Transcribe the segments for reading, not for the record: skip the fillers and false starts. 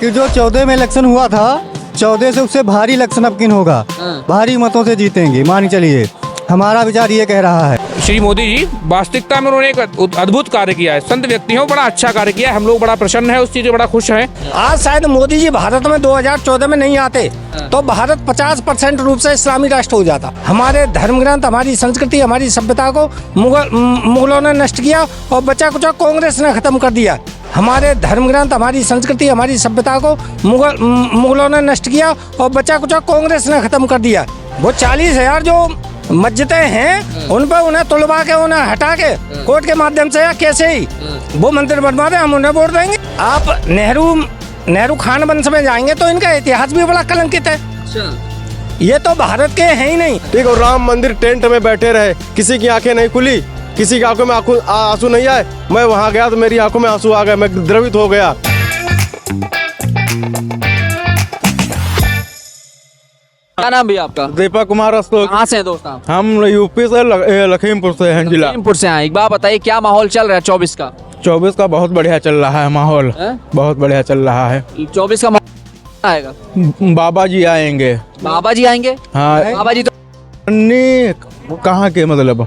कि जो 14 में इलेक्शन हुआ था, 14 से उससे भारी इलेक्शन अब किन होगा, भारी मतों से जीतेंगे, मान चलिए। हमारा विचार ये कह रहा है। श्री मोदी जी वास्तविकता में उन्होंने एक अद्भुत कार्य किया है। संत व्यक्ति हो, बड़ा अच्छा कार्य किया है। हम लोग बड़ा प्रसन्न है उस चीज से, बड़ा खुश हैं। आज शायद मोदी जी भारत में 2014 में नहीं आते तो भारत 50% रूप से इस्लामी राष्ट्र हो जाता। हमारे धर्म ग्रंथ, हमारी संस्कृति, हमारी सभ्यता को मुगलों ने नष्ट किया और बचा कुचा कांग्रेस ने खत्म कर दिया। हमारे धर्म ग्रंथ, हमारी संस्कृति, हमारी सभ्यता को मुगलों ने नष्ट किया और बचा कुचा कांग्रेस ने खत्म कर दिया। वो 40,000 जो मस्जिदें हैं उन पर उन्हें तुलवा के, उन्हें हटा के कोर्ट के माध्यम से या कैसे ही वो मंदिर बनवा दें, हम उन्हें वोट देंगे। आप नेहरू खान वंश में जाएंगे तो इनका इतिहास भी बड़ा कलंकित है। ये तो भारत के हैं ही नहीं। ठीक है, राम मंदिर टेंट में बैठे रहे, किसी की आंखें नहीं खुली, किसी की आंखों में आंसू नहीं आए। मैं वहां गया तो मेरी आंखों में आंसू आ गए, मैं द्रवित हो गया। क्या नाम भैया आपका? दीपक कुमार अशोक। कहाँ से हैं दोस्त आप? हम यूपी से लखीमपुर से हैं जिला। लखीमपुर से आए। एक बात बताइए, क्या माहौल चल रहा है 24 का? 24 का बहुत बढ़िया चल रहा है माहौल, बहुत बढ़िया चल रहा है। 24 का माहौल आएगा? बाबा जी आएंगे। बाबा जी आएंगे? हाँ। बाबा जी तो कहाँ के, मतलब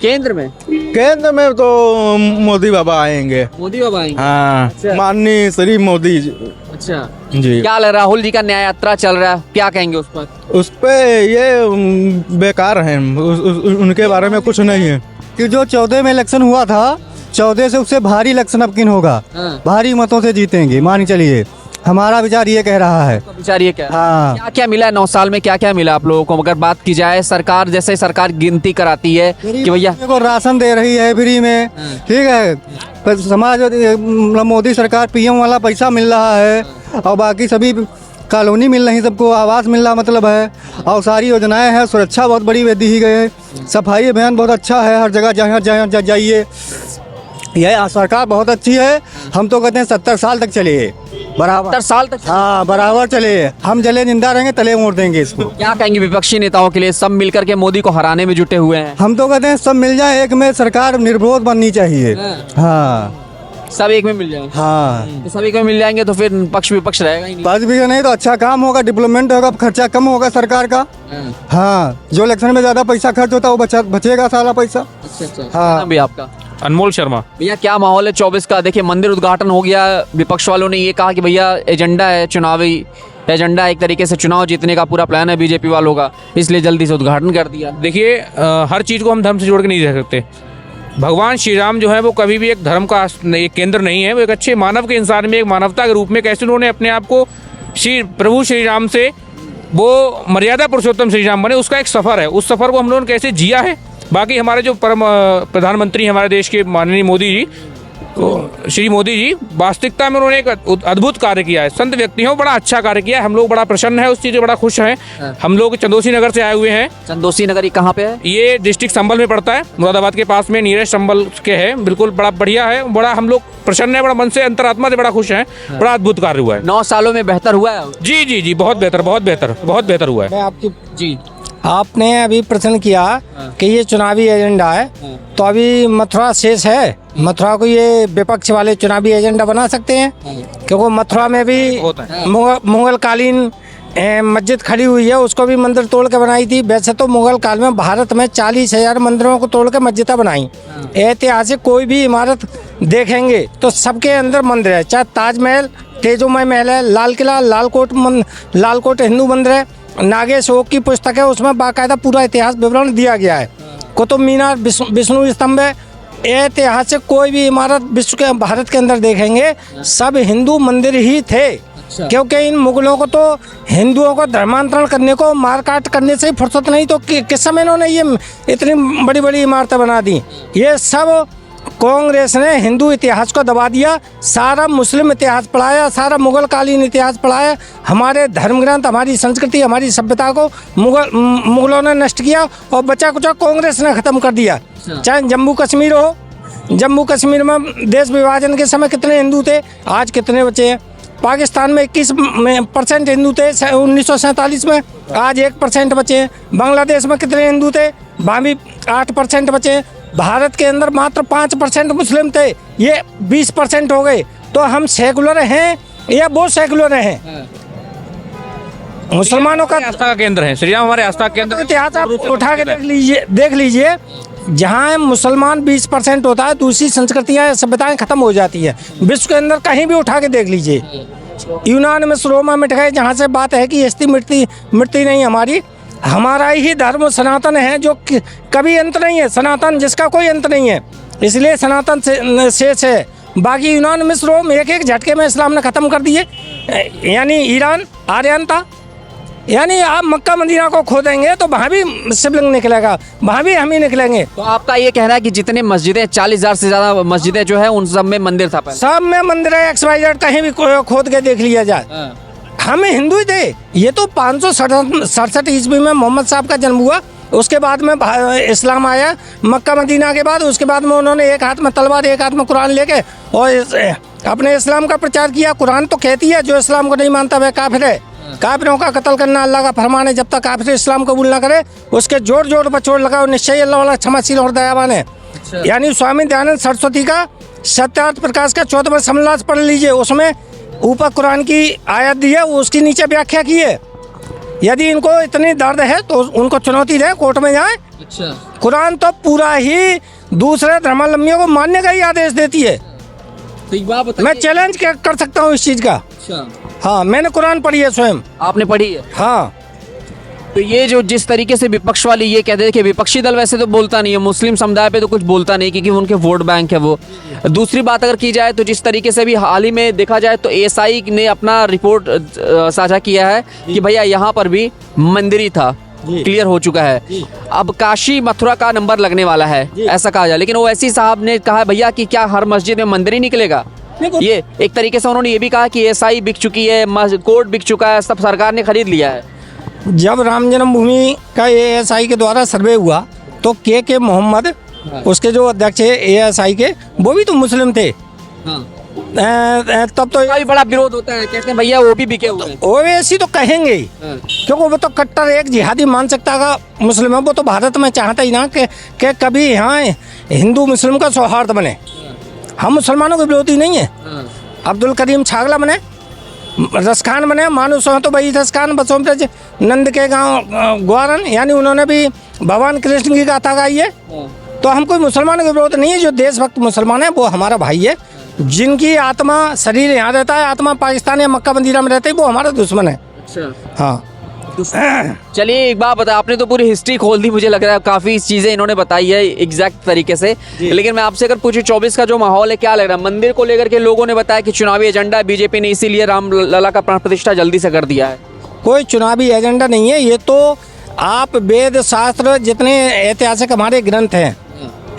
केंद्र में? केंद्र में तो मोदी बाबा आएंगे। मोदी बाबा आएंगे? हाँ, माननीय श्री मोदी जी। अच्छा जी। क्या लग रहा है, राहुल जी का न्याय यात्रा चल रहा है, क्या कहेंगे उस पर? उस पे ये बेकार है, उनके बारे में कुछ नहीं है। कि जो 14 में इलेक्शन हुआ था, 14 से उससे भारी इलेक्शन अब किन होगा, भारी मतों से जीतेंगे, मान चलिए। हमारा विचार ये कह रहा है। विचार ये क्या? हाँ। क्या क्या मिला 9 साल में, क्या क्या मिला आप लोगों को? अगर बात की जाए, सरकार जैसे सरकार गिनती कराती है कि भैया को राशन दे रही है फ्री में, ठीक है, पर समाज मोदी सरकार पीएम वाला पैसा मिल रहा है और बाकी सभी कॉलोनी मिल रही, सबको आवास मिल रहा, मतलब है। और सारी योजनाएं हैं, सुरक्षा बहुत बड़ी दी ही गई है, सफाई अभियान बहुत अच्छा है, हर जगह जहाँ जाइए यह सरकार बहुत अच्छी है। हम तो कहते हैं 70 साल तक चलिए, बराबर 70 साल तक। हाँ, बराबर चले, हम जले जिंदा रहेंगे, तले मोड़ देंगे इसको। क्या कहेंगे विपक्षी नेताओं के लिए? सब मिलकर के मोदी को हराने में जुटे हुए हैं। हम तो कहते हैं सब मिल जाए एक में, सरकार निर्विरोध बननी चाहिए। हाँ, सब एक में मिल जाए। हाँ, तो सब एक में मिल जाएंगे तो फिर पक्ष विपक्ष रहेगा ही नहीं। बस भी नहीं तो अच्छा काम होगा, डेवलपमेंट होगा, खर्चा कम होगा सरकार का। हाँ, जो इलेक्शन में ज्यादा पैसा खर्च होता है वो बचेगा सारा पैसा। अच्छा। हाँ भैया आपका? अनमोल शर्मा। भैया क्या माहौल है 24 का? देखिए मंदिर उद्घाटन हो गया, विपक्ष वालों ने ये कहा कि भैया एजेंडा है, चुनावी एजेंडा, एक तरीके से चुनाव जीतने का पूरा प्लान है बीजेपी वालों का, इसलिए जल्दी से उद्घाटन कर दिया। देखिए, हर चीज को हम धर्म से जोड़ के नहीं रह सकते। भगवान श्री राम जो है वो कभी भी एक धर्म का एक केंद्र नहीं है, वो एक अच्छे मानव के इंसान में, एक मानवता के रूप में कैसे उन्होंने अपने आप को प्रभु श्री राम से वो मर्यादा पुरुषोत्तम श्री राम बने, उसका एक सफर है। उस सफर को हम लोगों ने कैसे जिया है। बाकी हमारे जो परम प्रधानमंत्री हमारे देश के माननीय मोदी जी, तो श्री मोदी जी वास्तविकता में उन्होंने एक अद्भुत कार्य किया है। संत व्यक्ति हो, बड़ा अच्छा कार्य किया है। हम लोग बड़ा प्रसन्न है उस चीज से, बड़ा खुश हैं। हम लोग चंदोसी नगर से आए हुए हैं। चंदोसी नगर कहाँ पे है? ये डिस्ट्रिक्ट संभल में पड़ता है, मुरादाबाद के पास में, नियरेस्ट संभल के है। बिल्कुल बड़ा बढ़िया है, बड़ा हम लोग प्रसन्न है, बड़ा मन से, अंतरात्मा से बड़ा खुश हैं। बड़ा अद्भुत कार्य हुआ है। 9 सालों में बेहतर हुआ है? जी जी जी, बहुत बेहतर, बहुत बेहतर, बहुत बेहतर हुआ है। मैं आपकी जी, आपने अभी प्रश्न किया कि ये चुनावी एजेंडा है, तो अभी मथुरा शेष है। मथुरा को ये विपक्ष वाले चुनावी एजेंडा बना सकते हैं, क्योंकि मथुरा में भी मुगल कालीन मस्जिद खड़ी हुई है, उसको भी मंदिर तोड़ के बनाई थी। वैसे तो मुगल काल में भारत में 40,000 मंदिरों को तोड़ के मस्जिदें बनाई। ऐतिहासिक कोई भी इमारत देखेंगे तो सबके अंदर मंदिर है, चाहे ताजमहल, तेजोमय महल है, लाल किला, लालकोट हिंदू मंदिर है, नागेशोक की पुस्तक है, उसमें बाकायदा पूरा इतिहास विवरण दिया गया है। कुतुब मीनार, विष्णु स्तंभ है। ऐतिहासिक कोई भी इमारत विश्व के भारत के अंदर देखेंगे सब हिंदू मंदिर ही थे। क्योंकि इन मुगलों को तो हिंदुओं को धर्मांतरण करने को, मारकाट करने से ही फुर्सत नहीं, तो किस समय इन्होंने ये इतनी बड़ी बड़ी इमारतें बना दी। ये सब कांग्रेस ने हिंदू इतिहास को दबा दिया, सारा मुस्लिम इतिहास पढ़ाया, सारा मुगल कालीन इतिहास पढ़ाया। हमारे धर्म ग्रंथ, हमारी संस्कृति, हमारी सभ्यता को मुगलों ने नष्ट किया और बचा कुचा कांग्रेस ने खत्म कर दिया। चाहे जम्मू कश्मीर हो, जम्मू कश्मीर में देश विभाजन के समय कितने हिंदू थे, आज कितने बचे हैं। पाकिस्तान में 21% हिंदू थे 1947 में, आज 1% बचे हैं। बांग्लादेश में कितने हिंदू थे, वहाँ भी 8% बचे हैं। भारत के अंदर मात्र 5% मुस्लिम थे, ये 20% हो गए। तो हम सेकुलर हैं या वो सेकुलर हैं। मुसलमानों का आस्था का केंद्र है, श्री राम हमारे आस्था का केंद्र है। इतिहास आप उठा के देख लीजिए जहाँ मुसलमान 20% होता है, दूसरी संस्कृतियाँ सभ्यताएं खत्म हो जाती है। विश्व के अंदर कहीं भी उठा के देख लीजिए, यूनान में रोमा मिट गए, जहाँ से बात है कि हस्ती मिटती नहीं हमारी। हमारा ही धर्म सनातन है जो कभी अंत नहीं है, सनातन जिसका कोई अंत नहीं है, इसलिए सनातन से शेष है। बाकी यूनान मिस्र रोम एक झटके में इस्लाम ने ख़त्म कर दिए। यानी ईरान आर्यन था, यानी आप मक्का मदीना को खोदेंगे तो वहाँ भी शिवलिंग निकलेगा, वहाँ भी हम ही निकलेंगे। तो आपका ये कहना है कि जितने मस्जिदें 40,000 से ज़्यादा मस्जिदें जो है उन सब में मंदिर था पहले? सब में मंदिर है, XYZ कहीं भी खोद के देख लिया जाए। हम हिंदू ही थे। ये तो 567 ईस्वी में मोहम्मद साहब का जन्म हुआ, उसके बाद में इस्लाम आया मक्का मदीना के बाद। उसके बाद में उन्होंने एक हाथ में तलवार एक हाथ में कुरान लेके और अपने इस्लाम का प्रचार किया। कुरान तो कहती है जो इस्लाम को नहीं मानता वह काफिर है, काफिरों का कत्ल करना अल्लाह का फरमान है। जब तक काफिर इस्लाम कबूल ना करे उसके जोड़ जोड़ पर चोट लगाओ, निश्चय अल्लाह वाला क्षमाशील और दयावान है। यानी स्वामी दयानंद सरस्वती का सत्यार्थ प्रकाश का 14वां समलास पढ़ लीजिए, उसमें ऊपर कुरान की आयत दी है, उसकी नीचे व्याख्या की है। यदि इनको इतनी दर्द है तो उनको चुनौती दे, कोर्ट में जाए। कुरान तो पूरा ही दूसरे धर्मावलंबियों को मानने का ही आदेश देती है। तो मैं चैलेंज कर सकता हूँ इस चीज़ का। हाँ, मैंने कुरान पढ़ी है स्वयं। आपने पढ़ी है? हाँ। तो ये जो जिस तरीके से विपक्ष वाले ये कहते हैं कि विपक्षी दल वैसे तो बोलता नहीं है, मुस्लिम समुदाय पे तो कुछ बोलता नहीं क्योंकि उनके वोट बैंक है वो। दूसरी बात अगर की जाए तो जिस तरीके से भी हाल ही में देखा जाए तो एएसआई ने अपना रिपोर्ट साझा किया है कि भैया यहाँ पर भी मंदिर ही था, क्लियर हो चुका है। अब काशी मथुरा का नंबर लगने वाला है ऐसा कहा जाए, लेकिन ओवैसी साहब ने कहा भैया कि क्या हर मस्जिद में मंदिर ही निकलेगा? ये एक तरीके से उन्होंने ये भी कहा कि एएसआई बिक चुकी है, कोर्ट बिक चुका है, सब सरकार ने खरीद लिया है। जब राम जन्मभूमि का एएसआई के द्वारा सर्वे हुआ तो के मोहम्मद उसके जो अध्यक्ष है एएसआई के, वो भी तो मुस्लिम थे। तब तो काफी बड़ा विरोध होता है, कहते हैं भैया वो भी बिके हुए हैं। ओवैसी तो कहेंगे ही, क्योंकि वो तो कट्टर एक जिहादी मानसिकता का मुस्लिम है। वो तो भारत में चाहता ही ना कि कभी यहाँ हिंदू मुस्लिम का सौहार्द बने। हम मुसलमानों के विरोधी नहीं है। अब्दुल करीम छागला बने, रसखान बने, मानुस तो भाई रसखान बसोमराज नंद के गांव ग्वारन, यानी उन्होंने भी भगवान कृष्ण की गाथा गाई है। तो हम कोई मुसलमानों के विरोध नहीं है। जो देशभक्त मुसलमान है वो हमारा भाई है। जिनकी आत्मा शरीर यहाँ रहता है, आत्मा पाकिस्तान या मक्का मदीना में रहती है, वो हमारा दुश्मन है। हाँ। चलिए एक बात बता, आपने तो पूरी हिस्ट्री खोल दी, मुझे लग रहा है काफ़ी चीज़ें इन्होंने बताई है एग्जैक्ट तरीके से। लेकिन मैं आपसे अगर पूछूं 24 का जो माहौल है क्या लग रहा है? मंदिर को लेकर के लोगों ने बताया कि चुनावी एजेंडा है, बीजेपी ने इसीलिए रामलला का प्राण प्रतिष्ठा जल्दी से कर दिया है। कोई चुनावी एजेंडा नहीं है। ये तो आप वेद शास्त्र जितने ऐतिहासिक हमारे ग्रंथ हैं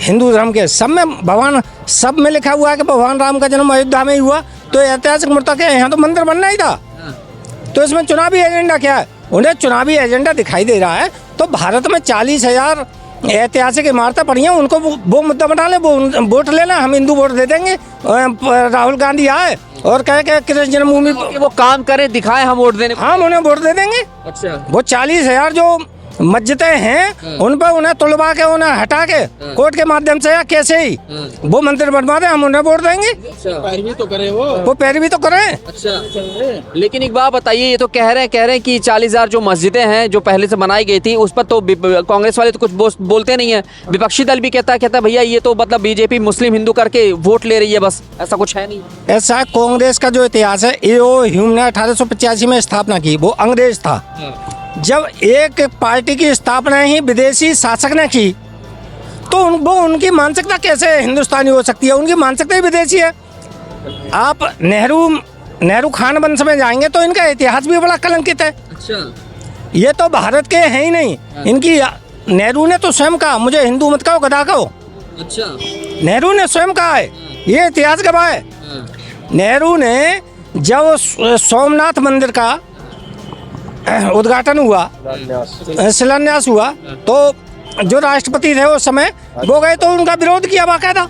हिंदू धर्म के, सब में भगवान, सब में लिखा हुआ है कि भगवान राम का जन्म अयोध्या में ही हुआ। तो ऐतिहासिक मुद्दा क्या है? यहाँ तो मंदिर बनना ही था। तो इसमें चुनावी एजेंडा क्या है? उन्हें चुनावी एजेंडा दिखाई दे रहा है। तो भारत में 40,000 ऐतिहासिक इमारतें पड़ी हैं, उनको वो मुद्दा बना ले, वो वोट लेना, हम हिंदू वोट दे देंगे। राहुल गांधी आए और कहे कि कृष्ण जन्मभूमि वो काम करे, दिखाए, हम वोट देने, हम उन्हें वोट दे देंगे। अच्छा, वो 40,000 जो मस्जिदें हैं उन पर उन्हें तुलवा के, उन्हें हटा के कोर्ट के माध्यम से या कैसे ही वो मंदिर बनवा दे, हम उन्हें वोट देंगे। पैरवी तो करे वो पैरवी तो करें। अच्छा, लेकिन एक बात बताइए, ये तो कह रहे हैं कि 40,000 जो मस्जिदें हैं जो पहले से बनाई गई थी उस पर तो कांग्रेस वाले तो कुछ बोलते नहीं है। विपक्षी दल भी कहता है भैया ये तो मतलब बीजेपी मुस्लिम हिंदू करके वोट ले रही है, बस ऐसा कुछ है नहीं। ऐसा कांग्रेस का जो इतिहास है, ये ह्यूम ने 1885 में स्थापना की, वो अंग्रेज था। जब एक पार्टी की स्थापना ही विदेशी शासक ने की तो वो उनकी मानसिकता कैसे हिंदुस्तानी हो सकती है? उनकी मानसिकता ही विदेशी है। आप नेहरू खान वंश में जाएंगे तो इनका इतिहास भी बड़ा कलंकित है। अच्छा, ये तो भारत के हैं ही नहीं। इनकी नेहरू ने तो स्वयं कहा मुझे हिंदू मत कहो, गधा कहो। अच्छा, नेहरू ने स्वयं कहा है, ये इतिहास गवाह है। नेहरू ने जब सोमनाथ मंदिर का उद्घाटन हुआ, शिलान्यास हुआ, तो जो राष्ट्रपति थे उस समय वो गए तो उनका विरोध किया बाकायदा।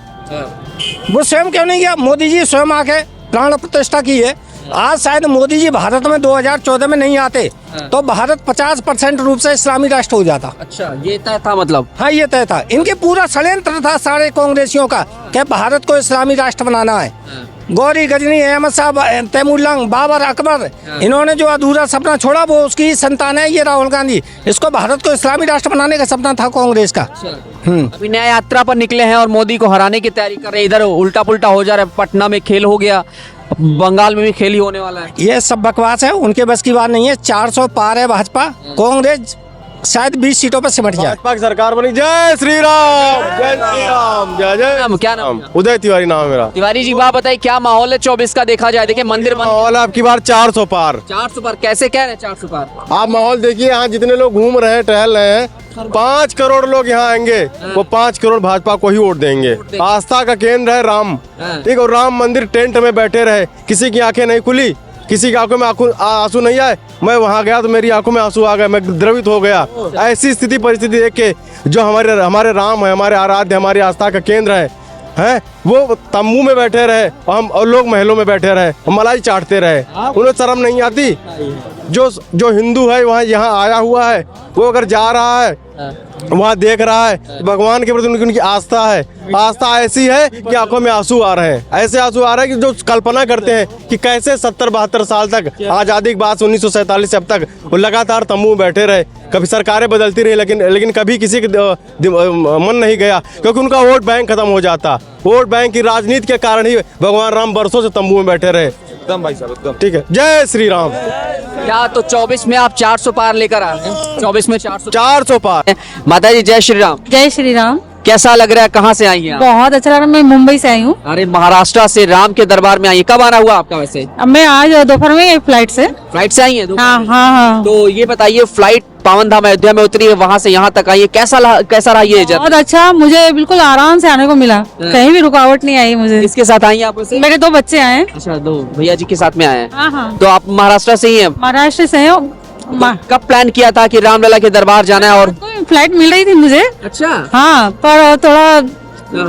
वो स्वयं क्यों नहीं किया? मोदी जी स्वयं आके प्राण प्रतिष्ठा की है। आज शायद मोदी जी भारत में 2014 में नहीं आते तो भारत 50% रूप से इस्लामी राष्ट्र हो जाता। अच्छा, ये तय था मतलब? हाँ, ये तय था। इनके पूरा षड्यंत्र था सारे कांग्रेसियों का कि भारत को इस्लामी राष्ट्र बनाना है। गौरी गजनी, अहमद साहब, तैमूरलंग, बाबर, अकबर, इन्होंने जो अधूरा सपना छोड़ा वो उसकी संतान है ये राहुल गांधी। इसको भारत को इस्लामी राष्ट्र बनाने का सपना था कांग्रेस का। अभी न्याय यात्रा पर निकले हैं और मोदी को हराने की तैयारी कर रहे हैं। इधर उल्टा पुल्टा हो जा रहा है, पटना में खेल हो गया, बंगाल में भी खेल ही होने वाला है। ये सब बकवास है, उनके बस की बात नहीं है। 400 पार है भाजपा, कांग्रेस शायद 20 सीटों पर सिमट जाए। भाजपा की सरकार बनी। जय श्री राम, जय श्री राम, जय जय। क्या नाम? उदय तिवारी नाम है मेरा। तिवारी जी बात बताइए, क्या माहौल है 24 का? देखा जाए, देखिए मंदिर बन माहौल आपकी बार 400 पार। 400 पर कैसे कह रहे हैं 400 पर? आप माहौल देखिए, यहाँ जितने लोग घूम रहे हैं, टहल रहे हैं, 5 करोड़ लोग यहाँ आएंगे, वो 5 करोड़ भाजपा को ही वोट देंगे। आस्था का केंद्र है राम, ठीक। और राम मंदिर टेंट में बैठे रहे, किसी की आंखें नहीं खुली, किसी की आंखों में आंसू नहीं आए। मैं वहाँ गया तो मेरी आंखों में आंसू आ गए, मैं द्रवित हो गया। ऐसी स्थिति परिस्थिति देख के जो हमारे राम है, हमारे आराध्य, हमारी आस्था का केंद्र है वो तंबू में बैठे रहे और लोग महलों में बैठे रहे, मलाई चाटते रहे। उन्हें शर्म नहीं आती? जो हिंदू है वहाँ यहाँ आया हुआ है, वो अगर जा रहा है वहाँ देख रहा है, भगवान के प्रति उनकी आस्था है। आस्था ऐसी है कि आंखों में आंसू आ रहे हैं, ऐसे आंसू आ रहे हैं कि जो कल्पना करते हैं कि कैसे 70-72 साल तक, आज़ादी के बाद 1947 से अब तक वो लगातार तंबू में बैठे रहे। कभी सरकारें बदलती रही, लेकिन कभी किसी के मन नहीं गया, क्योंकि उनका वोट बैंक खत्म हो जाता। वोट बैंक की राजनीति के कारण ही भगवान राम बरसों से तंबू में बैठे रहे। एकदम भाई साहब, एकदम ठीक है। जय श्री राम। क्या तो 24 में आप 400 पार लेकर आ रहे हैं? 24 में 400 पार। माता जी जय श्री राम। जय श्री राम। कैसा लग रहा है? कहाँ से आई हैं आप? बहुत अच्छा लग रहा है, मैं मुंबई से आई हूँ। अरे महाराष्ट्र से राम के दरबार में आई। कब आना हुआ आपका वैसे? अब मैं आज दोपहर में फ्लाइट से। फ्लाइट से आई है? हाँ हाँ हाँ। तो ये बताइए, फ्लाइट पावन धाम अयोध्या में उतरी है, वहाँ से यहाँ तक आई है, कैसा रहा ये जर्नी? बहुत अच्छा, मुझे बिल्कुल आराम से आने को मिला, कहीं भी रुकावट नहीं आई मुझे। किसके साथ आई हैं आप वैसे? मेरे 2 बच्चे आए हैं। अच्छा, 2 भैया जी के साथ में आए हैं। हाँ हाँ। तो आप महाराष्ट्र से ही हैं? महाराष्ट्र से हैं। कब प्लान किया था कि रामलला के दरबार जाना है? और फ्लाइट मिल रही थी मुझे। अच्छा। हाँ, पर थोड़ा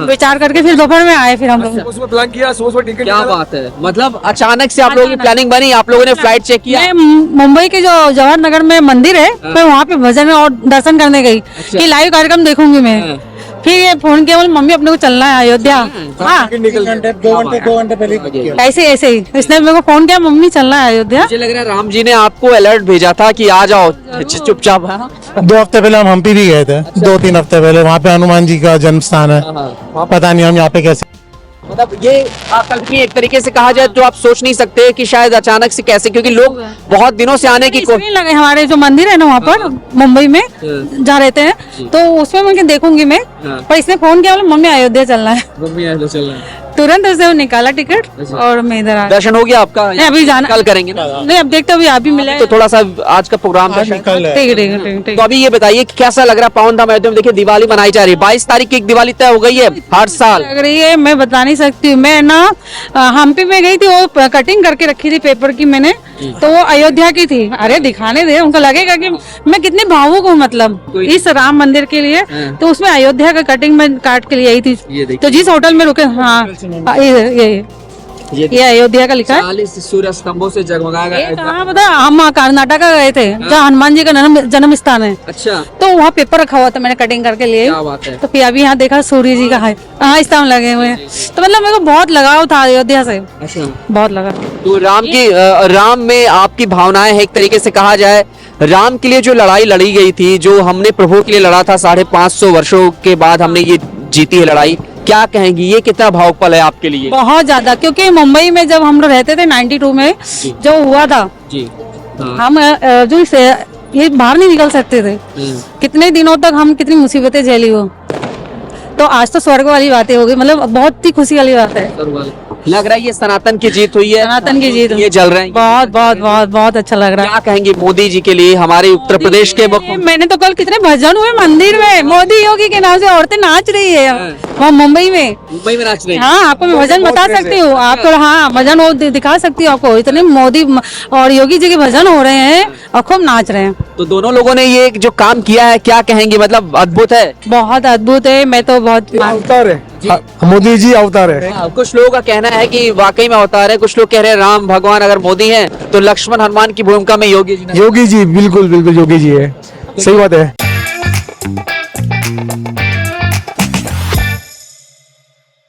विचार करके फिर दोपहर में आए फिर हम लोग। उसमें प्लान किया, टिकट। क्या बात है, मतलब अचानक से आप लोगों की प्लानिंग बनी, आप लोगों ने फ्लाइट चेक किया? मैं मुंबई के जो जवाहर नगर में मंदिर है, मैं वहाँ पे भजन और दर्शन करने गई कि लाइव कार्यक्रम देखूंगी मैं। फिर ये फोन किया, बोले मम्मी अपने को चलना है अयोध्या। हाँ, 2 घंटे पहले ऐसे ही इसने मेरे को फोन किया, मम्मी चलना है अयोध्या। मुझे लग रहा है राम जी ने आपको अलर्ट भेजा था कि आ जाओ चुपचाप। 2 हफ्ते पहले हम हम्पी भी गए थे। 2-3 हफ्ते पहले वहाँ पे हनुमान जी का जन्म स्थान है। पता नहीं हम यहाँ पे कैसे, मतलब ये कल्पनीय एक तरीके से कहा जाए तो आप सोच नहीं सकते कि शायद अचानक से कैसे, क्योंकि लोग बहुत दिनों से आने की इसमें लगे। हमारे जो मंदिर है ना वहाँ पर मुंबई में जहाँ रहते हैं, तो उसमें मैं देखूंगी मैं। पर इसने फोन किया, बोले मम्मी अयोध्या चलना है। तुरंत उसे निकाला टिकट और मैं इधर आ। दर्शन हो गया आपका? नहीं, अभी जाना, कल करेंगे ना? नहीं अब देखते अभी आप भी मिले तो थोड़ा सा आज का प्रोग्राम था। ठीक है। तो अभी ये बताइए कैसा लग रहा है पावन धाम अयोध्या में? देखिए दिवाली मनाई जा रही है, 22 तारीख की एक दिवाली तय हो गई है हर साल। लग रही है, मैं बता नहीं सकती हूँ। मैं ना हम्पी में गई थी, वो कटिंग करके रखी थी पेपर की मैंने, तो वो अयोध्या की थी। अरे दिखाने दे, उनको लगेगा कि मैं कितनी भावुक हूँ, मतलब इस राम मंदिर के लिए। तो उसमें अयोध्या का कटिंग में काट के लिए आई थी। तो जिस होटल में रुके, हाँ ये अयोध्या का लिखा है। 40 सूर्य स्तंभों से जगमगाएगा। ये कहाँ पता, हम कर्नाटक गए थे जहाँ हनुमान जी का जन्म स्थान है। अच्छा। तो वहाँ पेपर रखा हुआ था, मैंने कटिंग करके लिए। क्या बात है। तो फिर अभी यहाँ देखा सूर्य जी का है, हाँ स्थान लगे हुए हैं। तो मतलब मेरे को बहुत लगाव था अयोध्या से। अच्छा। बहुत लगा। तो राम में आपकी भावनाएं है, एक तरीके से कहा जाए राम के लिए जो लड़ाई लड़ी गई थी, जो हमने प्रभु के लिए लड़ा था 550 वर्षों के बाद हमने ये जीती है लड़ाई, क्या कहेंगी? ये कितना भावुक पल है आपके लिए? बहुत ज्यादा, क्योंकि मुंबई में जब हम लोग रहते थे 92 में जो हुआ था जी, हम जो ये बाहर नहीं निकल सकते थे। कितने दिनों तक हम कितनी मुसीबतें झेली वो। तो आज तो स्वर्ग वाली बातें हो गई, मतलब बहुत ही खुशी वाली बात है। लग रहा है ये सनातन की जीत हुई है। सनातन की जीत ये जल रहे हैं। बहुत बहुत बहुत बहुत अच्छा लग रहा है। क्या कहेंगे मोदी जी के लिए, हमारे उत्तर प्रदेश के मैंने तो कल कितने भजन हुए मंदिर में, मोदी योगी के नाम से औरतें नाच रही है वहाँ मुंबई में। मुंबई में नाच रही है। हाँ, आपको मैं भजन बता सकती हूँ आपको। हाँ, भजन वो दिखा सकती हूँ आपको। इतने मोदी और योगी जी के भजन हो रहे हैं और खूब नाच रहे हैं। तो दोनों लोगों ने ये जो काम किया है, क्या कहेंगे? मतलब अद्भुत है। बहुत अद्भुत है। मैं तो बहुत अवतार है, मोदी जी अवतार है। कुछ लोगों का कहना है कि वाकई में अवतार है, कुछ लोग कह रहे हैं राम भगवान अगर मोदी हैं तो लक्ष्मण हनुमान की भूमिका में योगी जी। योगी जी बिल्कुल योगी जी है, सही बात है।